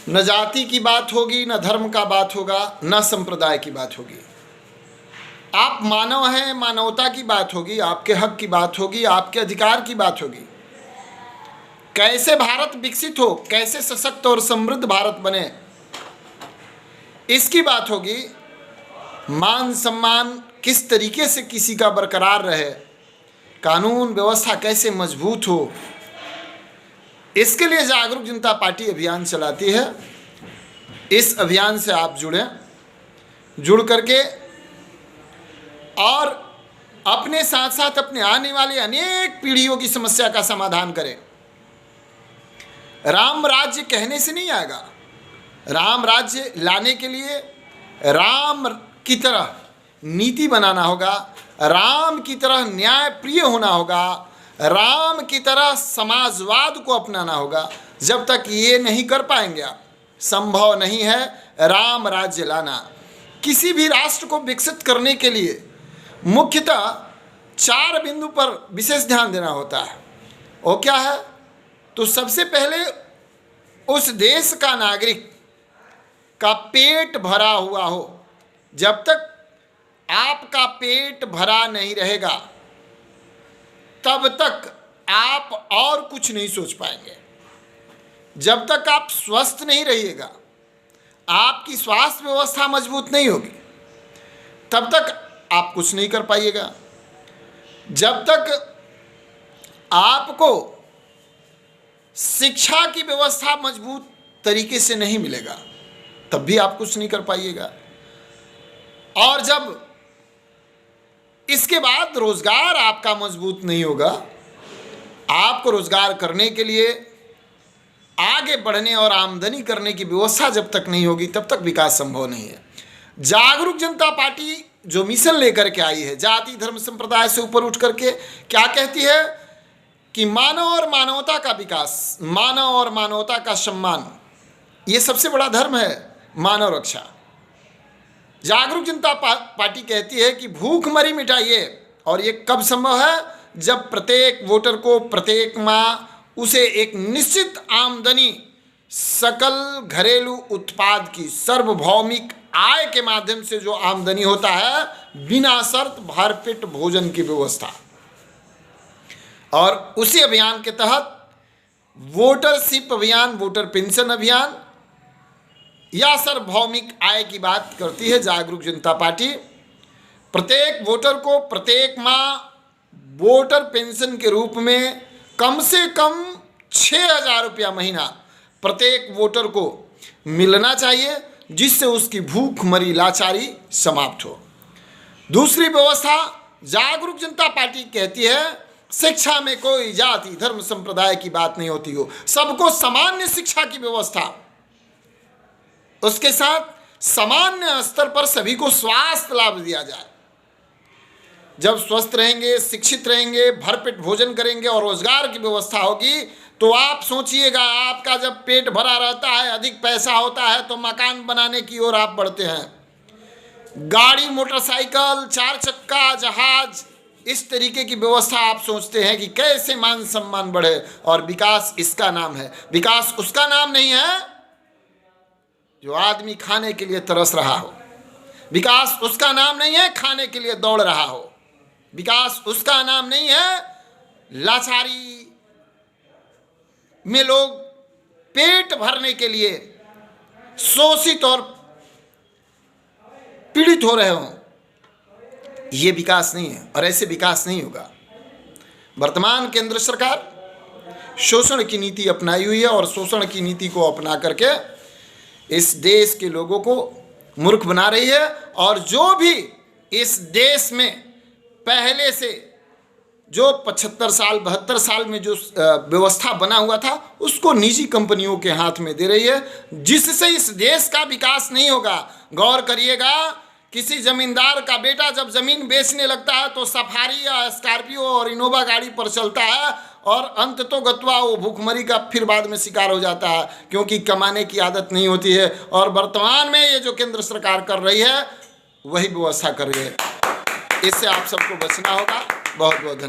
न जाति की बात होगी, न धर्म का बात होगा, न संप्रदाय की बात होगी। आप मानव हैं, मानवता की बात होगी, आपके हक की बात होगी, आपके अधिकार की बात होगी। कैसे भारत विकसित हो, कैसे सशक्त और समृद्ध भारत बने, इसकी बात होगी। मान सम्मान किस तरीके से किसी का बरकरार रहे, कानून व्यवस्था कैसे मजबूत हो, इसके लिए जागरूक जनता पार्टी अभियान चलाती है। इस अभियान से आप जुड़ करके और अपने साथ साथ अपने आने वाले अनेक पीढ़ियों की समस्या का समाधान करें। राम राज्य कहने से नहीं आएगा। राम राज्य लाने के लिए राम की तरह नीति बनाना होगा, राम की तरह न्याय प्रिय होना होगा, राम की तरह समाजवाद को अपनाना होगा। जब तक ये नहीं कर पाएंगे आप, संभव नहीं है राम राज्य लाना। किसी भी राष्ट्र को विकसित करने के लिए मुख्यतः 4 बिंदु पर विशेष ध्यान देना होता है। वो क्या है? तो सबसे पहले उस देश का नागरिक का पेट भरा हुआ हो। जब तक आपका पेट भरा नहीं रहेगा तब तक आप और कुछ नहीं सोच पाएंगे। जब तक आप स्वस्थ नहीं रहिएगा, आपकी स्वास्थ्य व्यवस्था मजबूत नहीं होगी, तब तक आप कुछ नहीं कर पाइएगा। जब तक आपको शिक्षा की व्यवस्था मजबूत तरीके से नहीं मिलेगा, तब भी आप कुछ नहीं कर पाइएगा। और जब इसके बाद रोजगार आपका मजबूत नहीं होगा, आपको रोजगार करने के लिए आगे बढ़ने और आमदनी करने की व्यवस्था जब तक नहीं होगी, तब तक विकास संभव नहीं है। जागरूक जनता पार्टी जो मिशन लेकर के आई है, जाति धर्म संप्रदाय से ऊपर उठ करके क्या कहती है कि मानव और मानवता का विकास, मानव और मानवता का सम्मान, ये सबसे बड़ा धर्म है, मानव रक्षा। जागरूक जनता पार्टी कहती है कि भूखमरी मिटाइए। और ये कब संभव है? जब प्रत्येक वोटर को प्रत्येक माह उसे एक निश्चित आमदनी सकल घरेलू उत्पाद की सार्वभौमिक आय के माध्यम से जो आमदनी होता है, बिना शर्त भरपेट भोजन की व्यवस्था। और उसी अभियान के तहत वोटरशिप अभियान, वोटर पेंशन अभियान या सार्वभौमिक आय की बात करती है जागरूक जनता पार्टी। प्रत्येक वोटर को प्रत्येक माह वोटर पेंशन के रूप में कम से कम 6,000 रुपया महीना प्रत्येक वोटर को मिलना चाहिए, जिससे उसकी भूखमरी लाचारी समाप्त हो। दूसरी व्यवस्था जागरूक जनता पार्टी कहती है, शिक्षा में कोई जाति धर्म संप्रदाय की बात नहीं होती हो, सबको सामान्य शिक्षा की व्यवस्था, उसके साथ सामान्य स्तर पर सभी को स्वास्थ्य लाभ दिया जाए। जब स्वस्थ रहेंगे, शिक्षित रहेंगे, भरपेट भोजन करेंगे और रोजगार की व्यवस्था होगी, तो आप सोचिएगा, आपका जब पेट भरा रहता है, अधिक पैसा होता है, तो मकान बनाने की ओर आप बढ़ते हैं। गाड़ी, मोटरसाइकिल, 4 चक्का, जहाज, इस तरीके की व्यवस्था आप सोचते हैं कि कैसे मान सम्मान बढ़े। और विकास इसका नाम है। विकास उसका नाम नहीं है जो आदमी खाने के लिए तरस रहा हो। विकास उसका नाम नहीं है खाने के लिए दौड़ रहा हो। विकास उसका नाम नहीं है लाचारी में लोग पेट भरने के लिए शोषित और पीड़ित हो रहे हों। ये विकास नहीं है और ऐसे विकास नहीं होगा। वर्तमान केंद्र सरकार शोषण की नीति अपनाई हुई है और शोषण की नीति को अपना करके इस देश के लोगों को मूर्ख बना रही है। और जो भी इस देश में पहले से जो 75 साल 72 साल में जो व्यवस्था बना हुआ था, उसको निजी कंपनियों के हाथ में दे रही है, जिससे इस देश का विकास नहीं होगा। गौर करिएगा, किसी जमींदार का बेटा जब जमीन बेचने लगता है तो सफारी या स्कॉर्पियो और इनोवा गाड़ी पर चलता है और अंत तो गत्वा वो भूखमरी का फिर बाद में शिकार हो जाता है, क्योंकि कमाने की आदत नहीं होती है। और वर्तमान में ये जो केंद्र सरकार कर रही है, वही व्यवस्था कर रही है। इससे आप सबको बचना होगा। बहुत बहुत धन्यवाद।